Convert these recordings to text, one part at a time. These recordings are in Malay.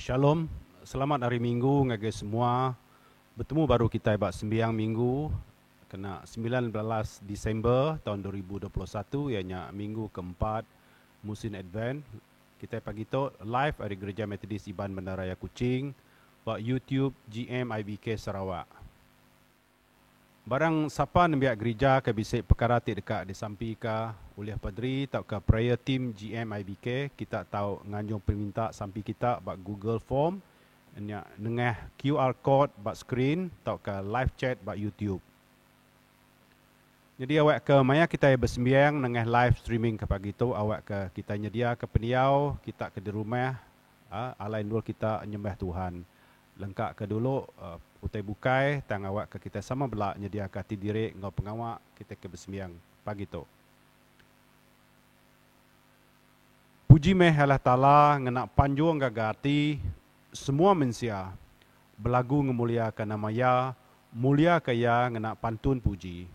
Shalom, selamat hari Minggu ngagai semua. Bertemu baru kita buat sembiang minggu kena 19 Disember tahun 2021 ianya minggu keempat musim Advent. Kita pagi tu live dari Gereja Metodis Iban Bandaraya Kuching buat YouTube GM IBK Sarawak. Barang siapa nambiak gereja ke bisik perkara dekat disampaikan oleh padri atau ke prayer team GM IBK, kita tahu nganjung peminta sampai kita buat Google Form nengah QR code buat screen atau ke live chat buat YouTube. Jadi awak ke maya kita bersembiang nengah live streaming ke pagi tu, awak ke kita nyedia ke peniau, kita ke di rumah, alain dulu kita nyembah Tuhan. Lengkap ke dulu utai bukai tang awak ke kita sama belak nyedia ke tidirek ngau pengawak kita ke bersembiang pagi tu. Puji meh Allah Ta'ala ngena panjung gagati semua manusia belagu ngemuliakan nama ya, mulia kaya ngena pantun puji.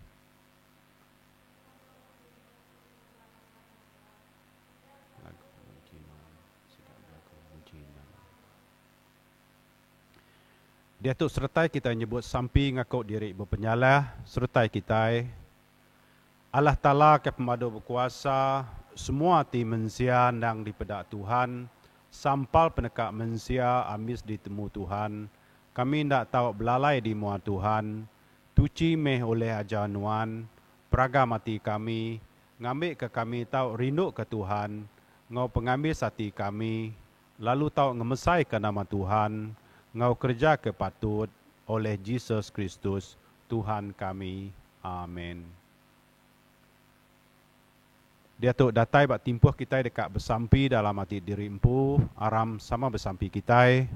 Dia tu sertai kita nyebut sampai ngakau diri berpenyalah, sertai kita Allah Ta'ala ke pemadu berkuasa, semua ti manusia nang dipedak Tuhan, sampal penekak manusia amis ditemu Tuhan, kami ndak tahu belalai di mua Tuhan, tuci meh oleh ajar Nuan, peraga mati kami, ngambil ke kami tahu rindu ke Tuhan, ngau pengambil sati kami, lalu tahu ngemesai ke nama Tuhan, ngau kerja ke patut oleh Yesus Kristus, Tuhan kami. Amin. Dia tu datai bak timpuh kita dekat bersampi dalam hati diri empu, aram sama bersampi kita.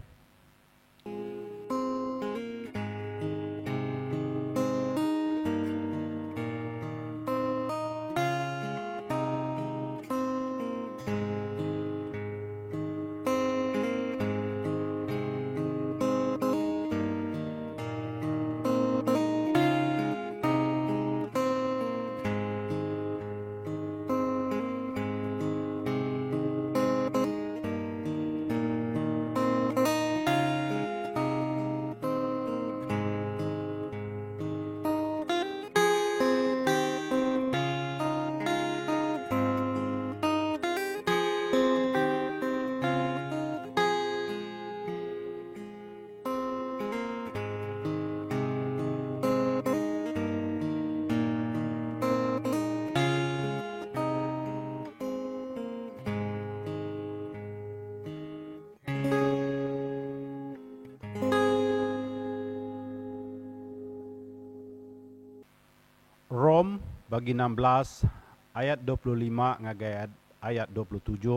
Rom bagi 16 ayat 25 ngagai ayat 27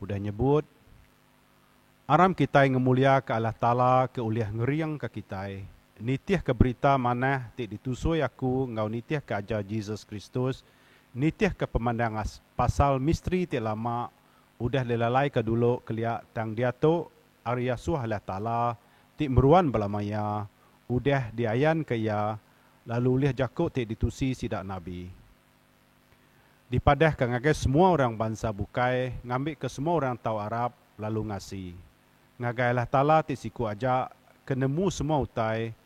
udah nyebut aram kita ngemulia ke Allah Ta'ala ke uliah ngeriang ke kita nitiah ke berita mana tik ditusui aku ngau nitiah ke ajar Jesus Kristus nitiah ke pemandangan pasal misteri tik lama udah lelalai ke dulu keliak tang dia tu Arya Suh Allah Ta'ala tik meruan belamaya udah diayan ke ya lalu lihat jakuk tik ditusi sidak Nabi. Dipadah ke ngagai semua orang bangsa bukai, ngambil ke semua orang tahu Arab, lalu ngasih. Ngagai Allah Ta'ala tik siku ajak, kenemu semua utai,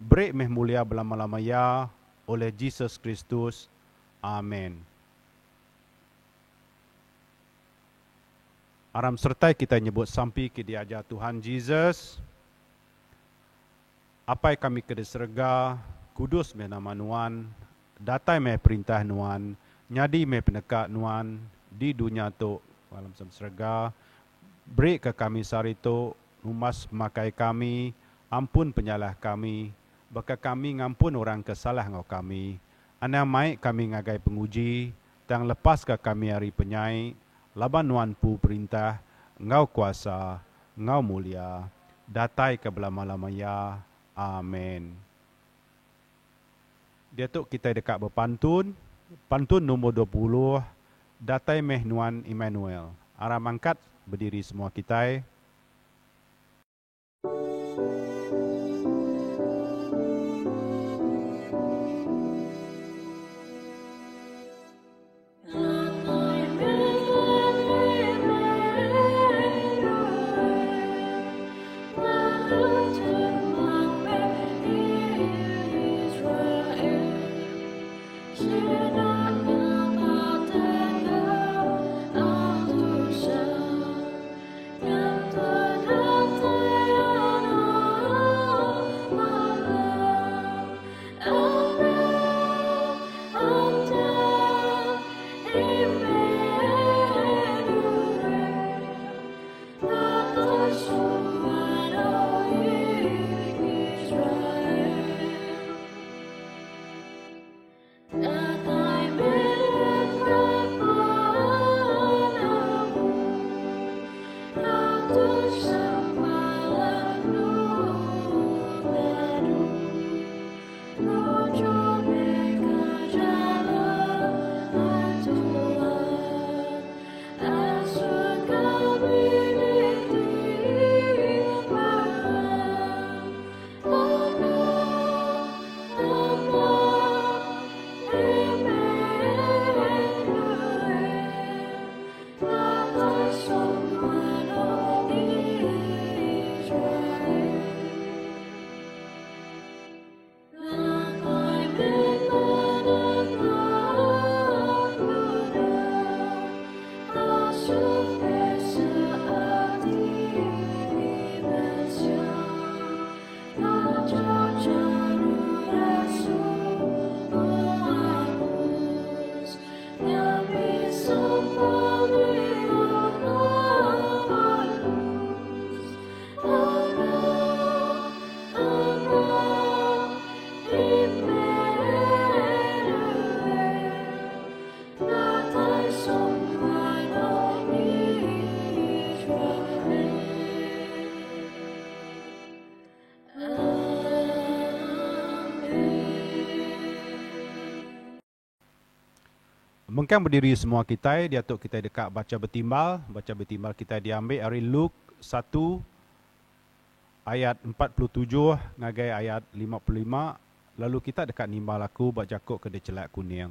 break meh mulia belama-lama ya, oleh Jesus Kristus. Amin. Aram sertai kita nyebut sampai ke diajar Tuhan Jesus. Apa yang kami kena serga, kudus meh nama Nuan, datai meh perintah Nuan, nyadi meh penekak Nuan, di dunia tu, malam semserga, beri ke kami sari tu, numas makai kami, ampun penyalah kami, baka kami ngampun orang kesalah ngau kami, ana mai kami ngagai penguji, tang lepas ke kami hari penyai, laban Nuan pu perintah, ngau kuasa, ngau mulia, datai ke belama-lama ya, amin. Dia tu kita dekat berpantun, pantun nombor 20, datai meh Nuan Emmanuel. Aram angkat berdiri semua kita. Mungkin berdiri semua kita, dia tuk kita dekat baca bertimbal kita diambil dari Luke 1 ayat 47 ngagai ayat 55, lalu kita dekat nimbal aku buat jakuk ke celak kuning.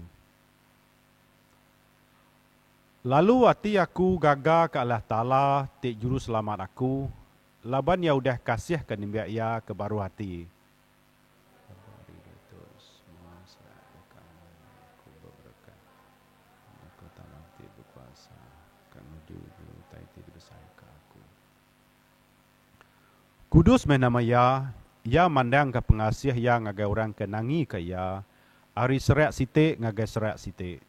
Lalu hati aku gagal ke Allah Ta'ala, tik juru selamat aku, laban ya udah kasih ke nimbiak ya ke baru hati. Kudus menama ya mandang ke pengasih ya ngagai orang kenangi ke ya, hari serak sitik ngagai serak sitik.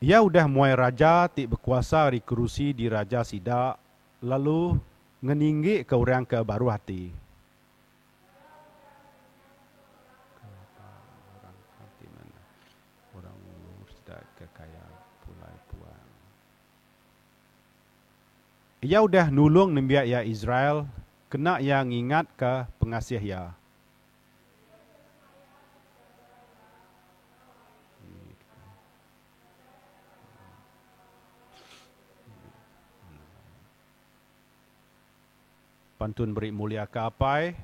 Ia udah muai raja tik berkuasa di kerusi di raja sidak, lalu ngeninggi ke orang ke baru hati. Orang sidak kekaya pulai puan. Ia udah nulung nembiak ya Israel, kena yang ingat ke pengasih ya. Pantun beri mulia ke apai.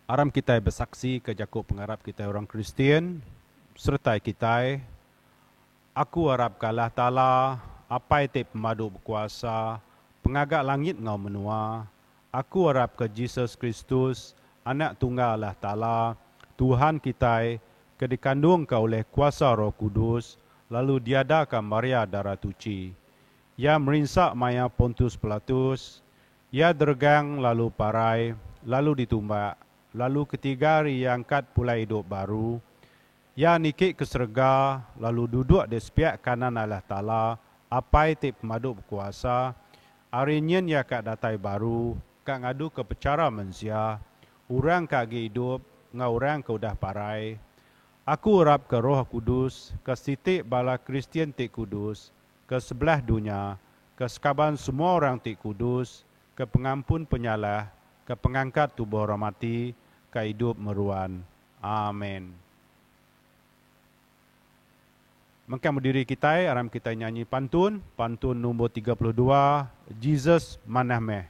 Aram kita bersaksi ke Jakub pengarap kita orang Kristian, serta kita, aku harap ke Allah Ta'ala, apa itu pemadu berkuasa, pengagak langit ngau menua, aku harap ke Yesus Kristus, anak tunggal Allah Ta'ala, Tuhan kita, ke dikandung ke oleh kuasa Roh Kudus, lalu diadakan Maria darah tuci. Ia merinsak maya Pontius Pilatus, ia dergang lalu parai, lalu ditumbak, lalu ketiga hari angkat pula hidup baru. Ya nikik ke serga, lalu duduk di sepiak kanan Allah Ta'ala, apai tip pemadu berkuasa. Arinyen ya kat datai baru, kak ngadu ke pecara manusia, orang kak hidup, ngau orang ke udah parai. Aku harap ke Roh Kudus, ke sitik bala Kristian tik kudus, ke sebelah dunia, ke sekaban semua orang tik kudus, ke pengampun penyalah, ke pengangkat tubuh orang mati, ke hidup meruan. Amin. Maka berdiri kita, aram kita nyanyi pantun nombor 32, Jesus Manah Meh.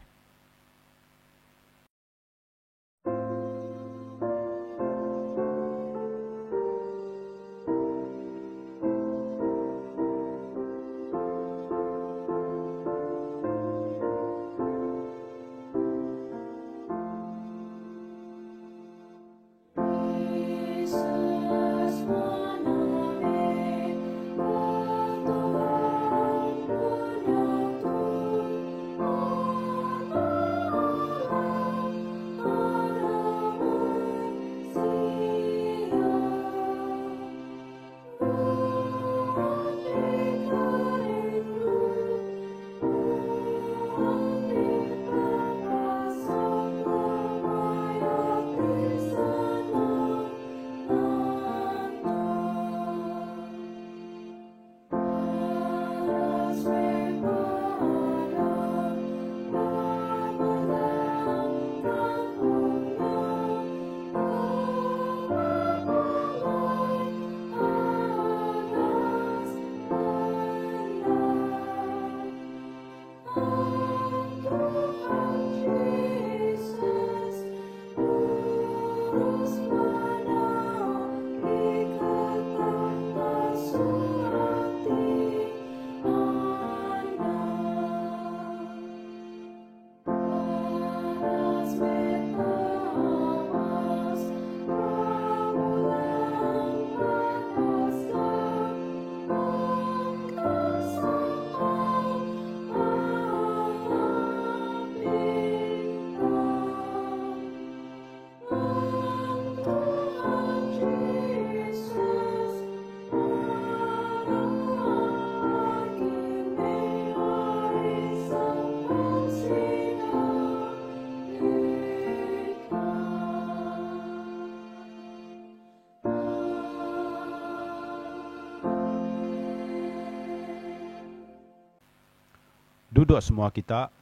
untuk semua kita.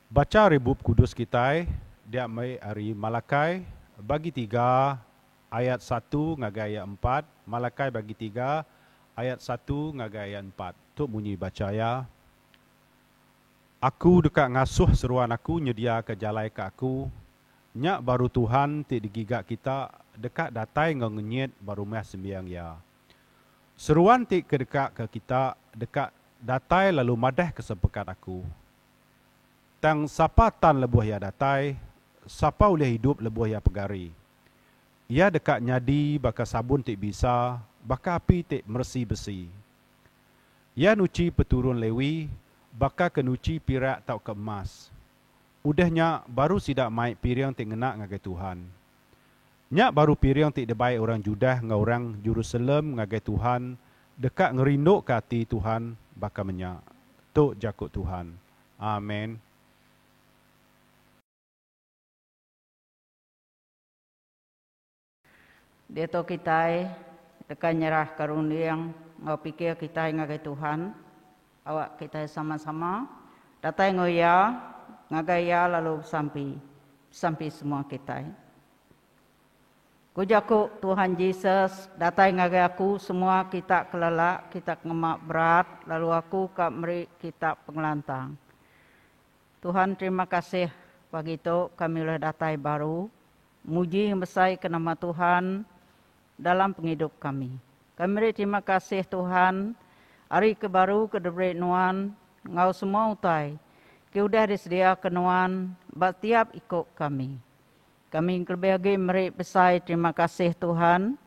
Baca rebub kudus kita, dia mai hari Malakai bagi 3 ayat 1 ngagai ayat 4, Malakai bagi 3 ayat 1 ngagai ayat 4. Tuk bunyi baca ya. Aku dekat ngasuh seruan aku nyedia ke jalai ke aku. Nyak baru Tuhan ti digigak kita dekat datai ngenyet baru meh sembiang ya. Seruan ti ke dekat ke kita dekat datai lalu madah kesepekat aku. Tang sapa tan lebuh ya datai, sapa boleh hidup lebuh ya pegari. Ia dekat nyadi baka sabun tik bisa, baka api tik mersi besi. Ia nuci peturun lewi, baka kenuci pirak tau ke emas. Udahnya baru sidak maik piriang tik ngenak ngagai Tuhan. Nyak baru piriang tik debai orang Judah ngau orang Jerusalem ngagai Tuhan, dekat ngerinduk ke hati Tuhan, baka menyak. Tuk jakut Tuhan. Amin. Dia to kita dekat nyerah karuniang ngau pikir kita ngagai Tuhan. Awak kita sama-sama datai ngoya ngagai ya lalu sampai semua kita. Ku jaku Tuhan Yesus datai ngagai aku semua kita kelelak, kita ngemak berat, lalu aku kak meri kita pengelantang. Tuhan terima kasih pagi itu kami boleh datai baru. Muji besar ke nama Tuhan dalam penghidup kami. Kami beri terima kasih Tuhan, hari kebaru kedebret nuan, ngau semua utai, ke udah disedia ke nuan, tiap ikut kami. Kami lebih beri besar terima kasih Tuhan,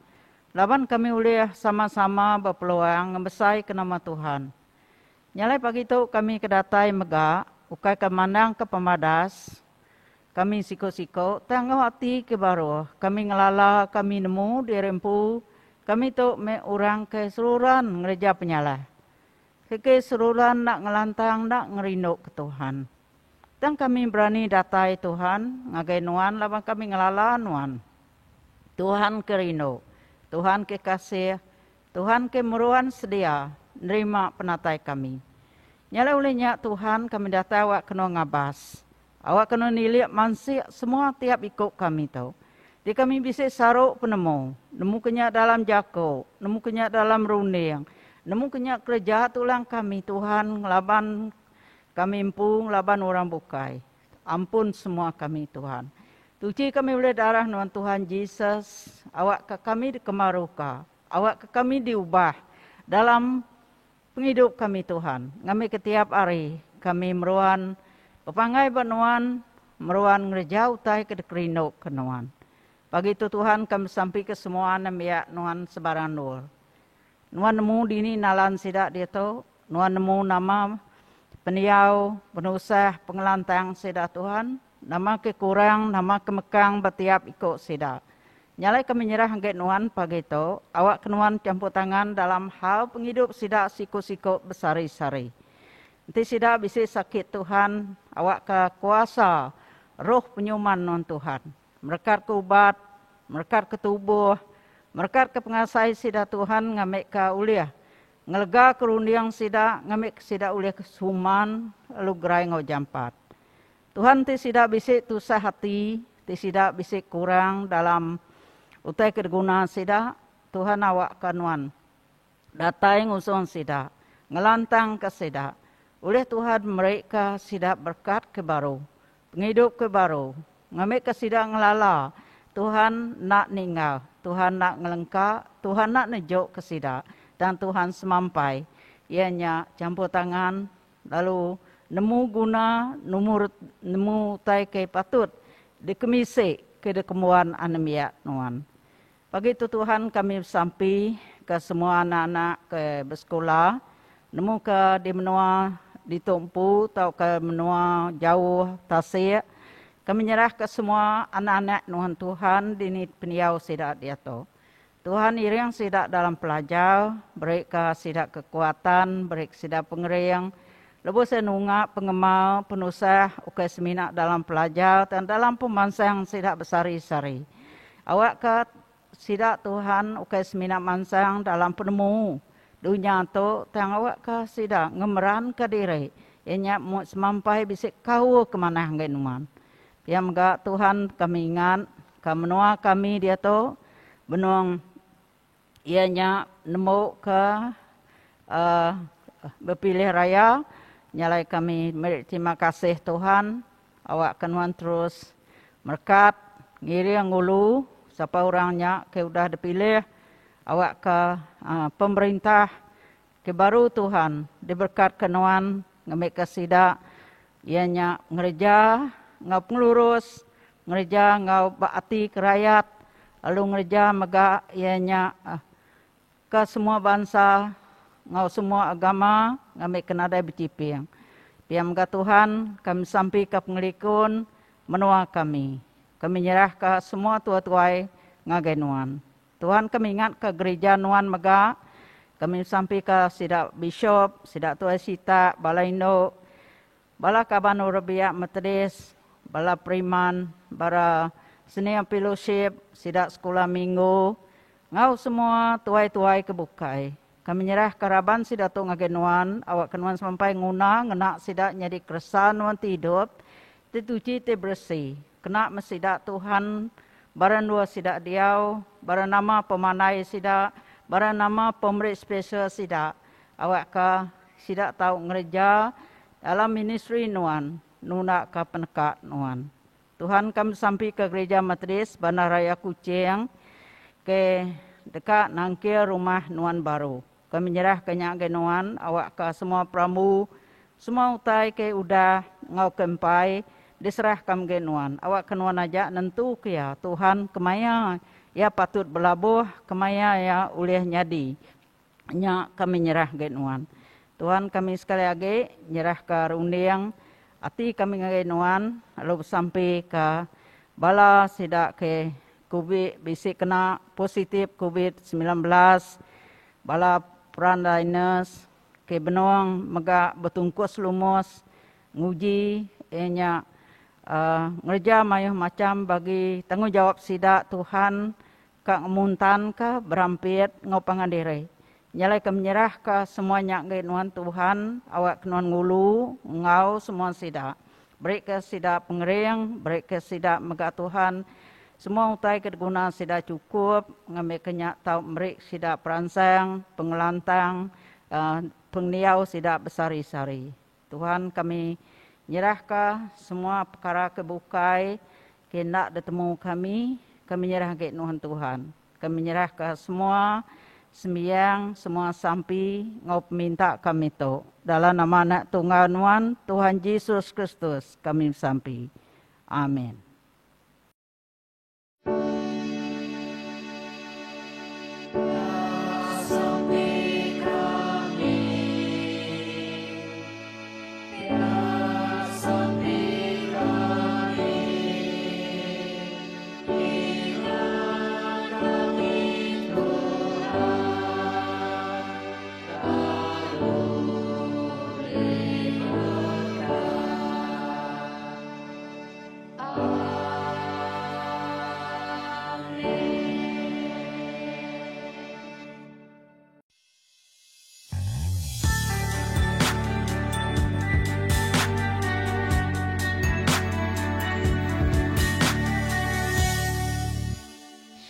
laban kami boleh sama-sama berpeluang besar ke nama Tuhan. Nyalai pagi itu kami kedatai megak, ukai kemandang ke pemadas, kami siko-siko, tangguh hati ke baru. Kami ngelala, kami nemu, dirempu. Kami tu orang keseluruhan ngereja penyalah. Keseluruhan nak ngelantang, nak ngerinduk ke Tuhan. Dan kami berani datai Tuhan, ngagai nuan, laban kami ngelala nuan. Tuhan kerinduk, Tuhan kekasih, Tuhan kemeruan sedia, nerima penatai kami. Nyala olehnya Tuhan, kami datai awak kena ngabas. Awak kena niliak mansik semua tiap ikut kami tahu. Di kami bisa saruk penemu. Nemu kenyak dalam jako. Nemu kenyak dalam runing. Nemu kenyak kerja tulang kami Tuhan. Laban kami empung, laban orang bukai. Ampun semua kami Tuhan. Tuci kami boleh darah Tuhan Tuhan Yesus. Awak ke kami dikemaruka. Awak ke kami diubah. Dalam penghidup kami Tuhan. Kami ketiap hari kami meruan pepangai benuan, meruan ngerja utai ke dekrino ke nuan. Pagi itu Tuhan kami sampai ke semua ya nuan sebarang nur. Nuan nemu dini nalan sidak dia tu, nuan nemu nama peniau, penusah, pengelantang sidak Tuhan, nama kekurang, nama kemekang betiap ikut sidak. Nyalai kami nyerah hanggat nuan pagi itu, awak kenuan campur tangan dalam hal penghidup sidak siku-siku besari-sari. Nanti sidak bisa sakit Tuhan, awak ke kuasa roh penyuman non Tuhan. Merkat ke ubat, merkat ke tubuh, merkat ke pengasai sidak Tuhan ngamek ke uliah. Ngelega kerundiang sidak, ngamek sidak uliah kesuman, lalu gerai ngau jampat. Tuhan ti sidak bisa tusah hati, ti sidak bisa kurang dalam utai kedeguna sidak. Tuhan awak kanuan, datai ngusun sidak, ngelantang ke sidak. Oleh Tuhan mereka sidak berkat ke baru, penghidup ke baru, ngambil ke sidak ngelala. Tuhan nak ninggal, Tuhan nak ngelengkap, Tuhan nak nejuk ke sidak. Dan Tuhan semampai, ianya campur tangan, lalu nemu guna, nemu tai ke patut, dikemisik ke dekemuan anemiak nuan. Pagi itu Tuhan kami sampai ke semua anak-anak ke bersekolah, nemu ke di menua ditumpu atau ke menua jauh tasik. Kami nyerah ke semua anak-anak Tuhan di peniau sidak dia tu. Tuhan iring sidak dalam pelajar, beri ke sidak kekuatan, beri sidak pengeriang. Lepas senunga pengemal, penusah, ukai seminak dalam pelajar dan dalam pemansang sidak besari-sari. Awak ke sidak Tuhan, ukai seminak mansang dalam penemu, dunia tu tang awak ka sida ngemeran ka diri ianya mu semampai bisik kau kemana genuan piam ga Tuhan kami ingat kamenua kami dia tu benuang ianya nemu ke berpilih raya nyalai kami terima kasih Tuhan awak kenuan terus merkat ngiri ngulu siapa orangnya ke udah dipilih awak ke pemerintah ke baru Tuhan diberkat kenuan ngambil kesida ianya ngerja ngau pengurus ngerja ngau baati kerayat lalu ngerja mega ianya ke semua bangsa ngau semua agama ngambil kenada berciping piam ga Tuhan kami sampai ke pengelikun menua kami nyerah ke semua tua-tuai ngagenuan Tuhan kami ingat ke gereja Nuan Mega, kami sampai ke sidak bishop, sidak tuai sita, bala Indo, bala kabano Rabiak Metodis, bala Priman, bala senior fellowship, sidak sekolah minggu, ngau semua tuai-tuai kebukai. Kami nyerah karaban sidak tu ngagenuan, awak kenuan sampai nguna, ngenak sidak nyadi keresan nuan tidup, dituci te bersih, kena mesidak Tuhan, baran dua sidak diau, baran nama pemanai sidak, baran nama pemerik spesial sidak. Awak ka sidak tahu ngerja dalam ministry nuan, nuna ka penekat nuan. Tuhan kami sampai ke gereja Metodis Bandar Raya Kucing ke dekat nangkir rumah nuan baru. Kami nyerah ke nyak nuan, awak ka semua pramu, semua utai ke udah ngau kempai, diserah kam genuan awak kenuan aja nentu kia Tuhan kemaya ya patut belabuh kemaya ya ulih nyadi nya kami nyerah genuan Tuhan kami sekali lagi nyerah ke rundiang ati kami genuan lalu sampai ke bala sidak ke COVID bisik kena positif COVID-19 bala perandainers ke benuang mega betungkus lumos nguji enya ngerja mayuh macam bagi tanggungjawab sidak Tuhan ka ngemuntan ka berampit ngau pangandiri nyalai ke menyerah ka semuanya genuan Tuhan awak kenuan ngulu ngau semua sidak beri ke sidak pengering beri ke sidak mega Tuhan semua utai kedeguna sidak cukup ngambil kenyak tau beri sidak peransang pengelantang pengniau sidak besari-sari Tuhan kami nyerahkah semua perkara kebukai hendak bertemu kami nyerah ke Tuhan. Kami nyerahkah semua sembiang, semua sampi ngau minta kami tu. Dalam nama anak tunggal Nuan Tuhan Yesus Kristus kami sampi. Amin.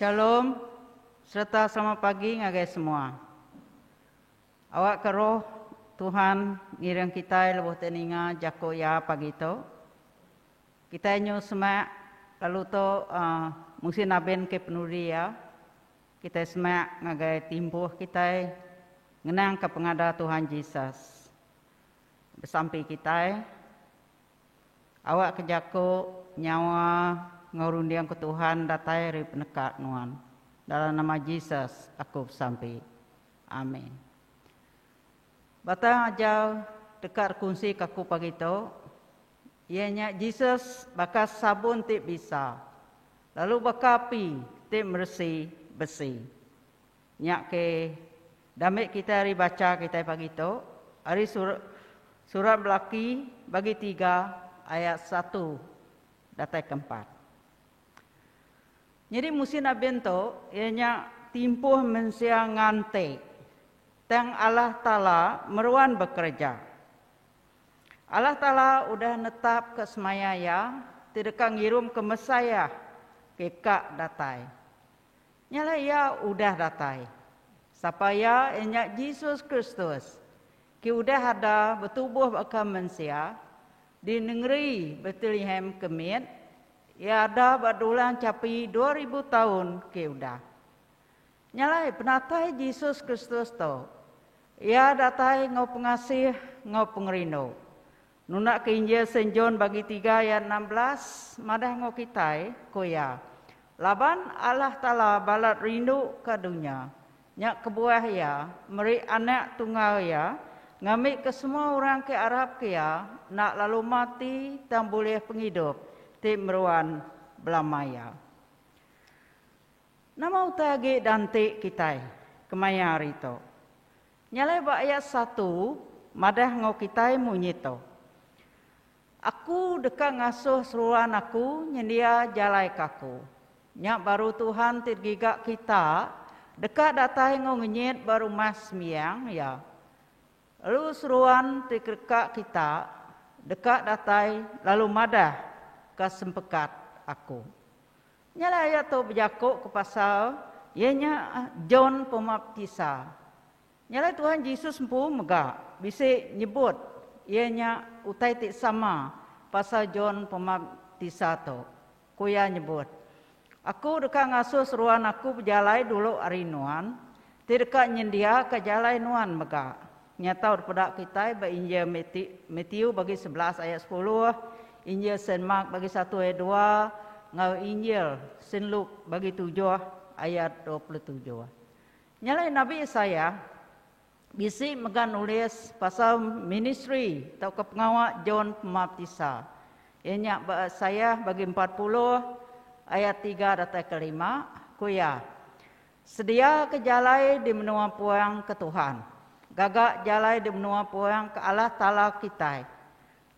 Shalom, serta selamat pagi ngagai semua. Awak keroh Tuhan ngirang kita lebuh teninga jako ya pagi to. Kita nyu semak lalu to musim naben ke penuri ya. Kita semak ngagai timbuh kita ngenang ke pengada Tuhan Yesus. Bersampai kita awak kejako nyawa ngurundiang ke Tuhan datai ri penekat nuan. Dalam nama Yesus aku sampai. Amin. Batang ajau dekat kunci kaku pagi tu. Ianya Yesus bakal sabun tip bisa. Lalu bakal api tip bersih besi. Nyak ke damit kita ri baca kita pagi tu. Hari surat Belaki bagi 3 ayat 1 datai keempat. Jadi musim naben tu ianya timpuh mensia ngante. tang Allah Ta'ala meruan bekerja. Allah Ta'ala udah netap ke semaya ya, tidak ngirum ke Mesaya, ke kak datai. Nyala ya udah datai. Supaya enyak Yesus Kristus, ki udah ada bertubuh bakal manusia, di negeri Bethlehem kemit, ya ada badulang capai 2000 tahun ke udah. Nyalai penatai Yesus Kristus to, ya datai ngau pengasih ngau pengerino. Nunak ke Injil Saint John bagi 3 ayat 16, madah ngau kitai koya. Laban Allah Ta'ala balat rindu ke dunia. Nyak kebuah ya, meri anak tunggal ya, ngambil ke semua orang ke Arab ke ya, nak lalu mati dan boleh penghidup, ti meruan belamaya. Nama utagi dante kita, kemaya rito. Nyalai ba ayat 1, madah ngau kita munyito. Aku dekat ngasuh seruan aku, nyendia jalai kaku. Nyak baru Tuhan tergigak kita, dekat datai ngau ngenyit baru mas miang ya. Lalu seruan terkekak kita, dekat datai lalu madah kesempekat aku. Nyala ayat tu berjakuk ke pasal, ianya John Pembaptisa. Nyala Tuhan Yesus empu megak, bisa nyebut, ianya utai tik sama pasal John Pembaptisa tu. Kuya nyebut. Aku dekat ngasuh seruan aku berjalai dulu arinuan, tidak nyendia ke jalai nuan megak. Nyata daripada kita bagi Injil Matthew bagi 11 ayat 10, Injil Saint Mark bagi 1 ayat 2, ngau Injil Saint Luke bagi 7 ayat 27. Nyalai Nabi Yesaya bisi megan nulis pasal ministry atau kepengawak John Pembaptisa. Ianya saya bagi 40 ayat 3 datai kelima, kuya. Sedia ke jalai di menua puang ke Tuhan. Gagak jalai di menua puang ke Allah Ta'ala kita.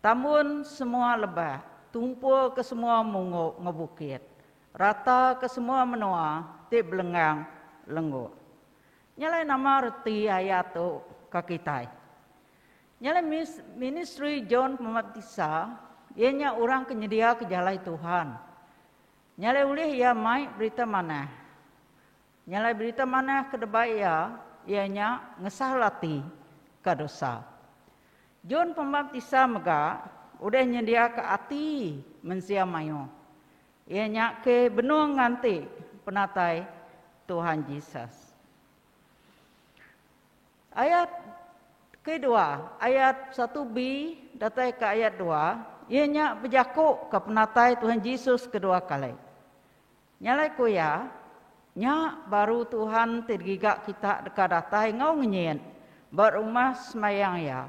Tamun semua lebah, tumpul ke semua munguk ngebukit. Rata ke semua menua, ti belengang lenggu. Nyalai nama reti ayat tu ke kita. Nyalai ministry John Pembaptisa, ianya orang kenyedia ke jalai Tuhan. Nyalai ulih ia mai berita mana? Nyalai berita mana ke debat ia, ianya ngesah lati ke dosa. John Pembaptisa mega udah nyedia ke ati mensia mayo. Ianya ke benua nganti penatai Tuhan Yesus. Ayat kedua, ayat 1b datai ke ayat 2, ianya berjakuk ke penatai Tuhan Yesus kedua kali. Nyalai kuya, nya baru Tuhan tergigak kita dekat datai ngau ngenyit, berumah semayang ya.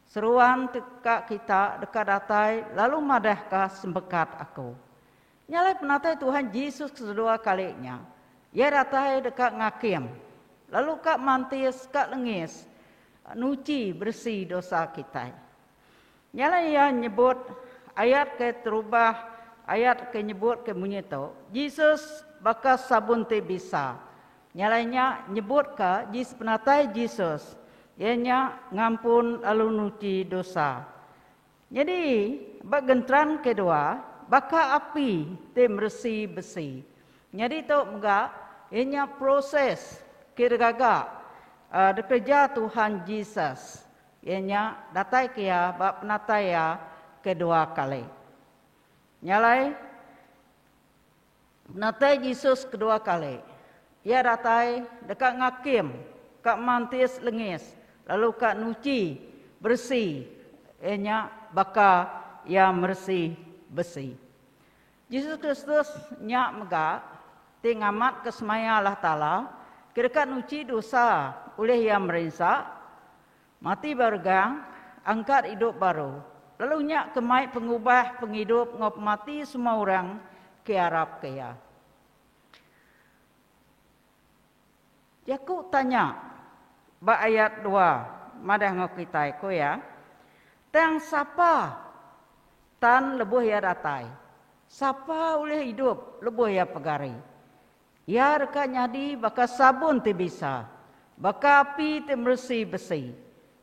Seruan dekat kita dekat datai, lalu madahkah sembekat aku. Nyalai penatai Tuhan Yesus kedua kalinya, ia datai dekat ngakim, lalu kak mantis, kak lengis, nuci bersih dosa kita. Nyalai ia nyebut ayat ke terubah, ayat ke nyebut ke bunyi tu, Yesus bakas sabun te bisa. Nyalainya nyebut ke penatai Yesus, ianya ngampun lalu nuci dosa. Jadi bak gentran kedua, baka api te bersih besi. Jadi tu enggak, ianya proses kira-kira kerja Tuhan Yesus. Ianya datai kia bak penatai ya kedua kali. Nyalai penatai Yesus kedua kali. Ia datai dekat ngakim, kak mantis lengis, lalu kak nuci bersih. Ianya baka ia bersih besi. Yesus Kristus nyak mega tingamat kesemaya Allah Ta'ala, kira nuci dosa oleh yang merensak, mati bergang, angkat hidup baru. Lalu nyak kemai pengubah, penghidup, ngop mati semua orang ke Arab kaya. Aku tanya, ba ayat 2, madah ngop kita ko ya. Tang siapa tan lebuh ya datai. Siapa oleh hidup lebuh ya pegari. Ya reka nyadi baka sabun ti bisa. Baka api te bersih.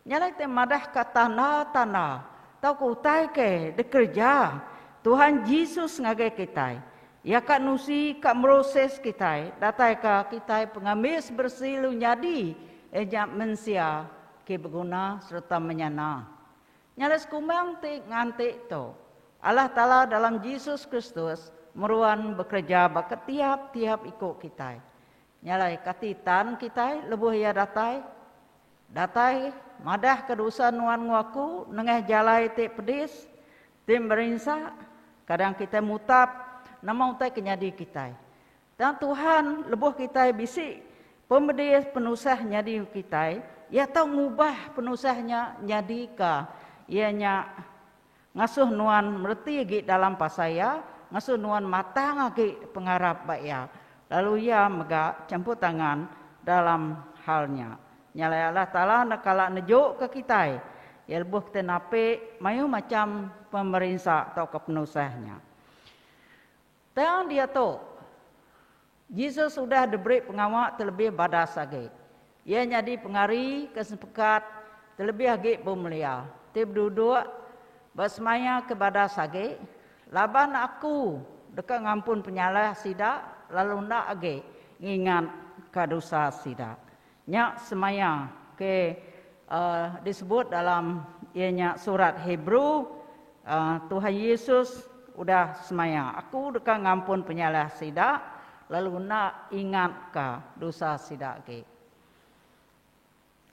Nyala te madah ka tanah. Tau ku utai ke dekerja. Tuhan Yesus ngagai kita. Ya kak nusi kak meroses kita. Datai ka kita pengamis bersih lu nyadi. Ejak mensia ke berguna serta menyana. Nyala sekumang te ngantik to. Allah Ta'ala dalam Yesus Kristus meruan bekerja baka tiap-tiap ikut kita. Nyalai katitan kita lebuh ya datai madah kedosa nuan ngaku nengah jalai te pedis tim berinsa kadang kita mutap nama utai kenyadi kita. Dan Tuhan lebuh kita bisi pembedis penusah nyadi kita. Ya tahu ngubah penusahnya nyadi ka ianya ngasuh nuan merti gi dalam pasaya, ngasuh nuan matang gi pengarap baya. Lalu ia mega campur tangan dalam halnya. Nyalai Allah Ta'ala nakala nejuk ke kita. Ya lebuh kita nape mayu macam pemerintah atau kepenusahnya. Dan dia tu Yesus sudah diberi pengawak terlebih badas lagi. Ia jadi pengari kesepekat terlebih lagi bermulia. Tip duduk bersemaya kepada sage. Laban aku dekat ngampun penyalah sidak. Lalu nak age ingat kadosa sidak. Nyak semaya ke disebut dalam ianya surat Hebrew Tuhan Yesus udah semaya. Aku dekat ngampun penyalah sidak. Lalu nak ingat ka dosa sidak ke.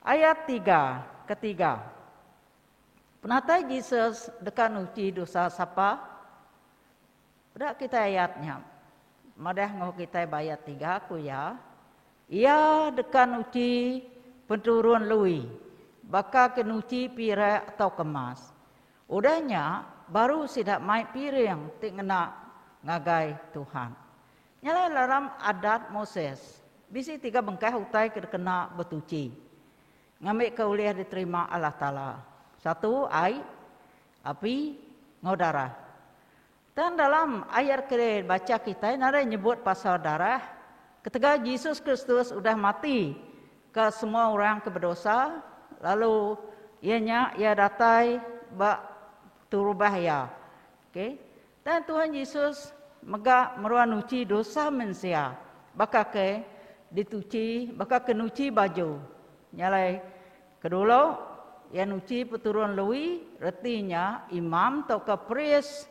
Ayat 3 ketiga. Penatai Yesus dekat uji dosa siapa? Udah kita ayatnya. Madah ngau kita bayat 3 aku ya. Ia dekat uji penturun lui. Baka kenuci pirai atau kemas. Udahnya baru sidak mai piring tingena ngagai Tuhan. Nyalai dalam adat Moses. Bisi 3 bengkah utai kena betuci. Ngambil kauliah diterima Allah Ta'ala. 1 air, api, darah. Dan dalam ayat ke baca kita nada nyebut pasal darah. Ketika Yesus Kristus sudah mati ke semua orang keberdosa, lalu ia datai bak turubah ya. Okay? Dan Tuhan Yesus mega meruan uci dosa manusia. Baka ke dituci, baka kenuci baju. Nyalai kedua yang uci peturun lui retinya imam atau ke priest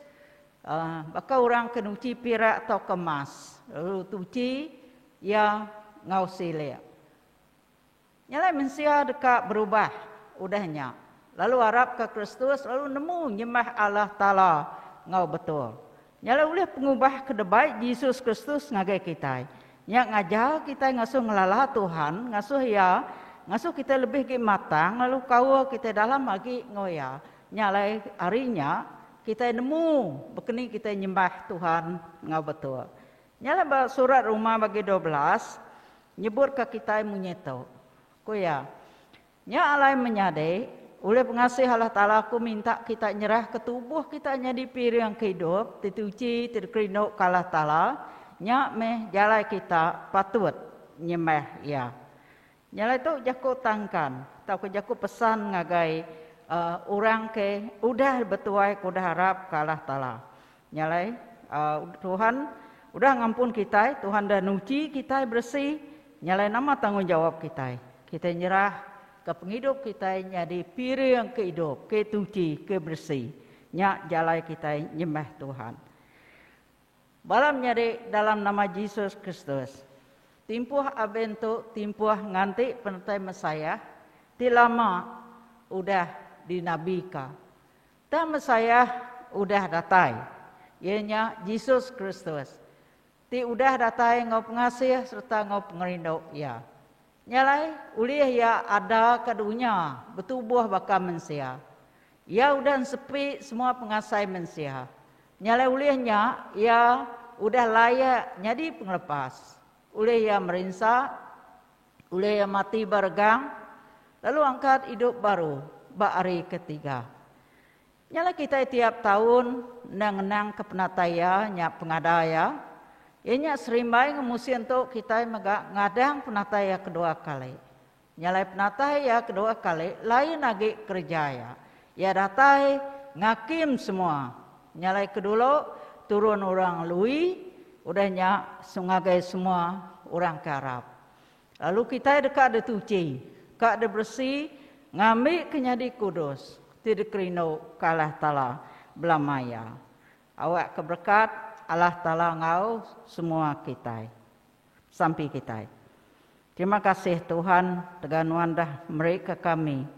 baka orang kenuci pirak atau kemas lalu tuci ya ngau silia. Nyalai manusia dekat berubah udahnya. Lalu harap ke Kristus lalu nemu nyembah Allah Ta'ala ngau betul. Nyalai oleh pengubah kedebai Yesus Kristus ngagai kita. Nyak ngajar kita ngasuh ngelala Tuhan, ngasuh kita lebih ke matang, lalu kau kita dalam lagi ngoya. Nyalai harinya kita nemu bekeni kita nyembah Tuhan ngau betul. Nyalai surat Roma bagi 12 nyebut ke kita munyeto. Kuya. Nya alai menyade oleh pengasih Allah Ta'ala aku minta kita nyerah ke tubuh kita jadi piring kehidup, dituci, terkerinuk ke Allah Ta'ala. Nya meh jalai kita patut nyembah ya. Nyalai tu jaku tangkan, tau ke jaku pesan ngagai orang ke udah betuai kuda harap ke Allah Ta'ala. Nyalai Tuhan udah ngampun kita, Tuhan dah nuci kita bersih. Nyalai nama tanggung jawab kita. Kita nyerah ke penghidup kita jadi piring kehidup, ke tuci, ke bersih. Nyak jalai kita nyembah Tuhan. Balam nyari dalam nama Yesus Kristus. Timpuh abentuk, timpuh nganti penertai Mesaya. Ti lama udah dinabika. Dan Mesaya udah datai. Ianya Yesus Kristus. Ti udah datai ngau pengasih serta ngau pengerindau ya. Nyalai ulih ya ada kadunya betubuh baka mensia. Ya udah sepi semua pengasai mensia. Nyalai ulihnya ya udah layak jadi penglepas. Ulih ya merinsa, ulih ya mati bergang, lalu angkat hidup baru bak hari ketiga. Nyala kita tiap tahun nang kepenataya nyak pengadaya. Ianya serimbai ngemusi untuk kita ngadang penataya kedua kali. Nyalai penatai ya kedua kali lain lagi kerja ya. Ya datai ngakim semua. Nyalai kedua turun orang lui, udahnya sungai semua orang Arab. Lalu kita dekat ada tuci, kak ada bersih, ngambil kenyadi kudus, tidak kerino kalah tala belamaya. Awak keberkat Allah Ta'ala ngau semua kita, sampai kita. Terima kasih Tuhan, teganuan dah mereka kami.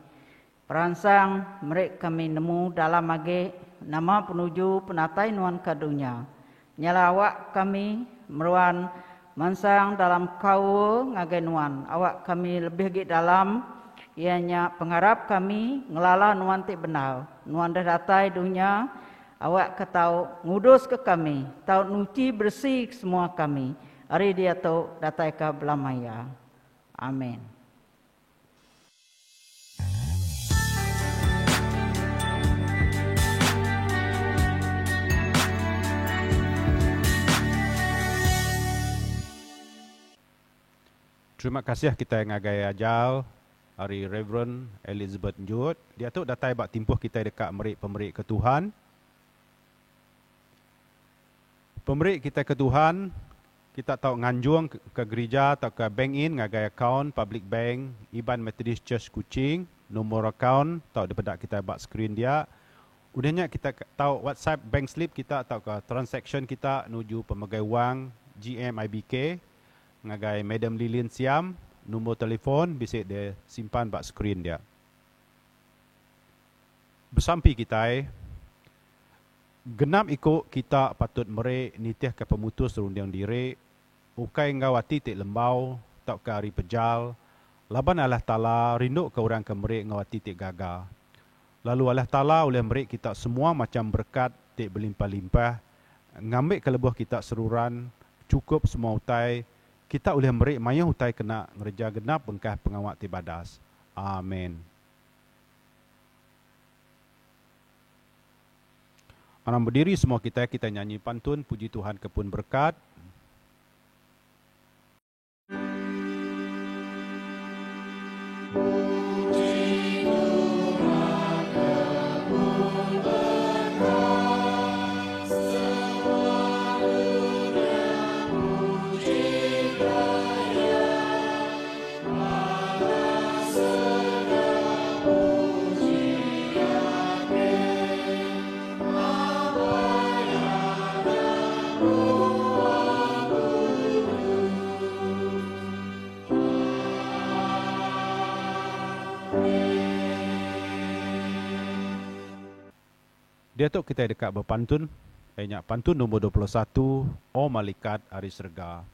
Peransang mereka kami nemu dalam age nama penuju penatai nuan kadunya. Nyala awak kami meruan mansang dalam kau ngagenuan. Awak kami lebih lagi dalam ianya pengharap kami ngelala nuan ti benau. Nuan dah datai dunia awak ketau ngudus ke kami, tau nuci bersih semua kami. Hari dia tau datai ke belamaya. Amin. Terima kasih kita yang agai ajal hari Reverend Elizabeth Njut. Dia tu datai bak timpuh kita dekat pemerik ke Tuhan. Pemerik kita ke Tuhan, kita tahu nganjung ke gereja atau ke bank in ngagai account public bank Iban Methodist Church Kuching, nomor account tahu daripada kita bak screen dia. Udahnya kita tahu WhatsApp bank slip kita atau ke transaction kita nuju pemegai wang GMIBK ngagai Madam Lilian Siam, nombor telefon bisa dia simpan bak screen dia. Bersampi kita genap ikut kita patut merek nitih ke pemutus rundiang diri ukai ngawati tik lembau tak ke hari pejal laban Allah Ta'ala rindu ke orang ke merek ngawati tik gagal. Lalu Allah Ta'ala oleh merek kita semua macam berkat tik berlimpah-limpah ngambil ke lebuh kita seruran cukup semua utai kita oleh merek mayah utai kena ngerja genap bengkah pengawat tibadas. Amin. Orang berdiri semua kita nyanyi pantun puji Tuhan kepun berkat. Dia tu kita dekat berpantun. Pantun nombor 21, O Malaikat Hari Serga.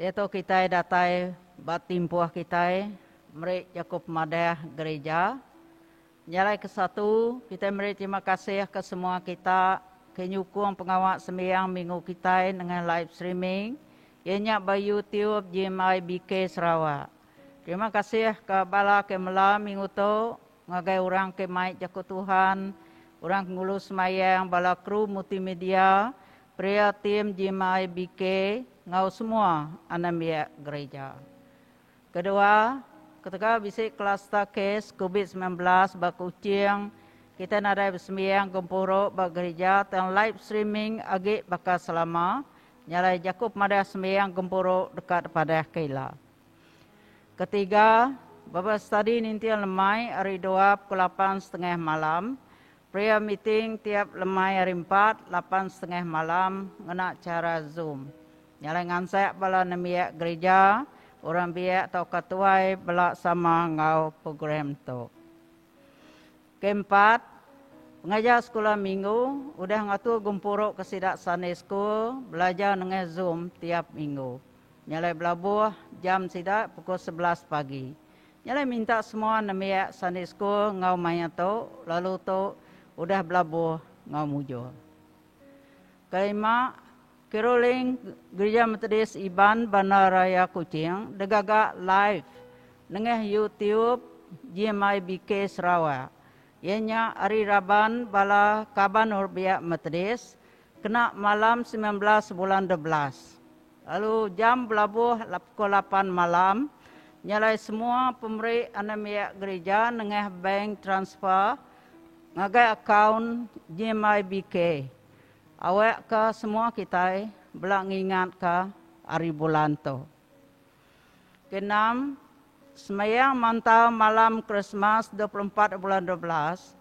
Dia tu kita datai batimpuah kita merik Yakub Madah gereja. Nyalai ke satu, kita merik terima kasih ke semua kita kenyukung pengawal sembahyang minggu kita dengan live streaming. Ianya by YouTube GMI BK Sarawak. Terima kasih ke bala ke melam minggu tu ngagai orang ke mai jaku Tuhan, orang ngulus semayang bala kru multimedia, pria tim GMI BK ngau semua anamia gereja. Kedua, ketika bisik kluster kes COVID-19 bakucing, kita nadai bersembahyang gempuruk bak gereja dan live streaming agak bakal selama, nyalai Jakub Madah sembahyang gempuruk dekat pada Kaila. Ketiga, Bapa study nintian lemai hari 2 pukul 8:30 malam. Prayer meeting tiap lemai hari 4, 8:30 malam ngena cara Zoom. Nyalai ngansak bala nemiak gereja, orang biak atau ketuai bela sama ngau program tu. Keempat, pengajar sekolah minggu udah ngatur gempuruk kesidak Sunday School, belajar dengan Zoom tiap minggu. Nyalai belabuh jam sidak pukul 11 pagi. Nyalai minta semua nemiak Sunday School ngau maya tu, lalu tu udah belabuh ngau mujur. Kelima, Caroling Gereja Metodis Iban Bandar Raya Kuching degagak live dengan YouTube GMI BK Sarawak. Ianya hari Raban bala Kaban Urbiak Metodis kena malam 19 bulan 12. Lalu jam belabuh pukul 8 malam nyalai semua pemberi anamiak gereja dengan bank transfer ngagai akaun GMI BK. Awak ke semua kita belak ngingat ke hari bulan tu. Keenam, semayang mantau malam Christmas 24 bulan 12,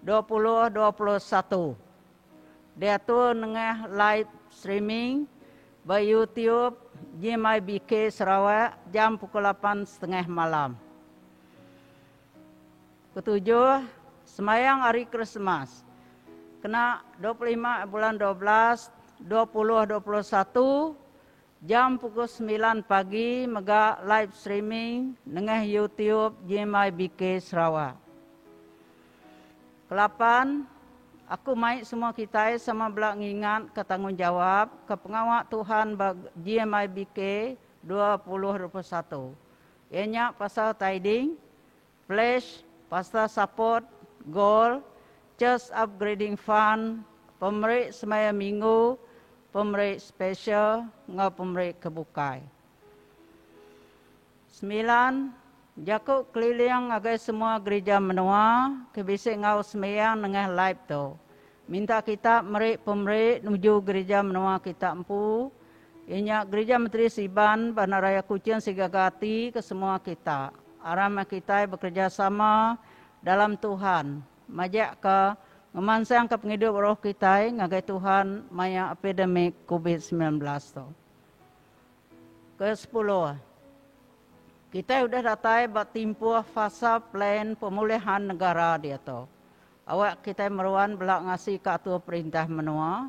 2021. Dia tu dengan live streaming by YouTube GMI BK Sarawak jam pukul 8:30 malam. Ketujuh, semayang hari Christmas. Kena 25 bulan 12, 2021, jam pukul 9 pagi, mega live streaming dengan YouTube GMI BK Sarawak. Kelapan, aku mai semua kita sama belak ngingat ke tanggungjawab ke pengawal Tuhan GMI BK 2021. Ianya pasal tiding, pledge, pasal support, goal, Church Upgrading Fund, pemberi semaya minggu, pemberi special, ngau pemberi kebukai. 9. Jakuk keliling agai semua gereja menua, kebisik ngau semayang dengan live tu. Minta kita merik pemberi menuju gereja menua kita empu. Ianya gereja Metodis Iban Bandar Raya Kuching Sigagati ke semua kita. Aram kita bekerja sama dalam Tuhan. Majak ke ngemansang ke penghidup roh kita ngagai Tuhan maya epidemik COVID-19 tu. Ke-10. Kita sudah datai bertimpuh fasa plan pemulihan negara dia tu. Awak kita meruan belak ngasih ke atur perintah menua.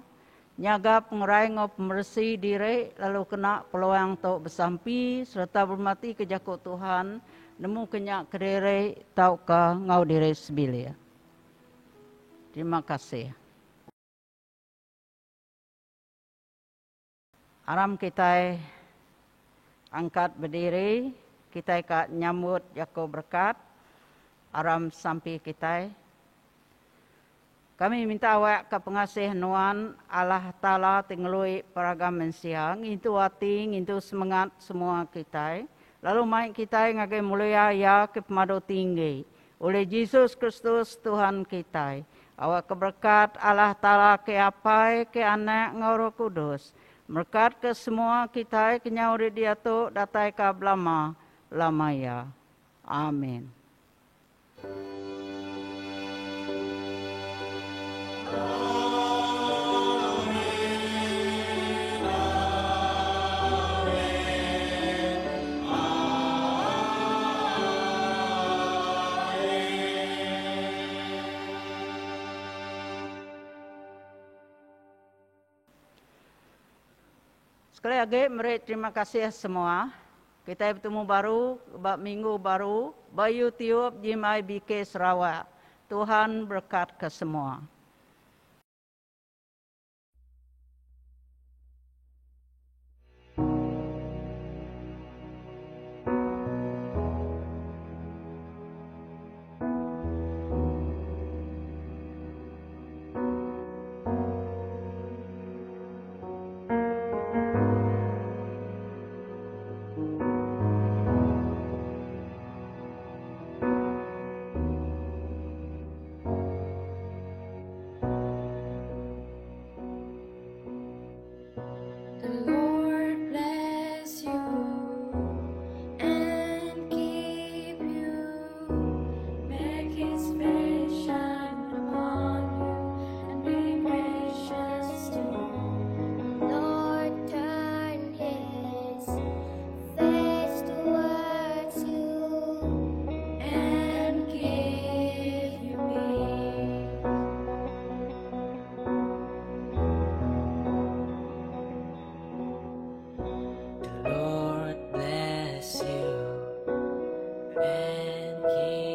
Nyaga pengerai ngau pemersih diri lalu kena peluang tu bersampi serta bermati ke jakut Tuhan. Nemu kenyak kediri tau ke ngau diri sebilia. Terima kasih. Aram kita angkat berdiri, kita kat nyambut Yakub berkat. Aram sampai kita. Kami minta awak ke pengasih nuan Allah Ta'ala tinglui peragam mensiang, itu hati, itu semangat semua kita. Lalu mai kita ngagai mulia ya ke pemadu tinggi. Oleh Yesus Kristus Tuhan kita. Awak keberkat Allah Ta'ala ke apai ke anak ngau Roh Kudus. Berkat ke semua kita kenyauri dia tu datai ke belama lamaya. Amin. Sekali lagi, mari terima kasih semua. Kita bertemu baru, minggu baru, Bayu Tiup Jimai BK Sarawak. Tuhan berkat ke semua. The Lord bless you and keep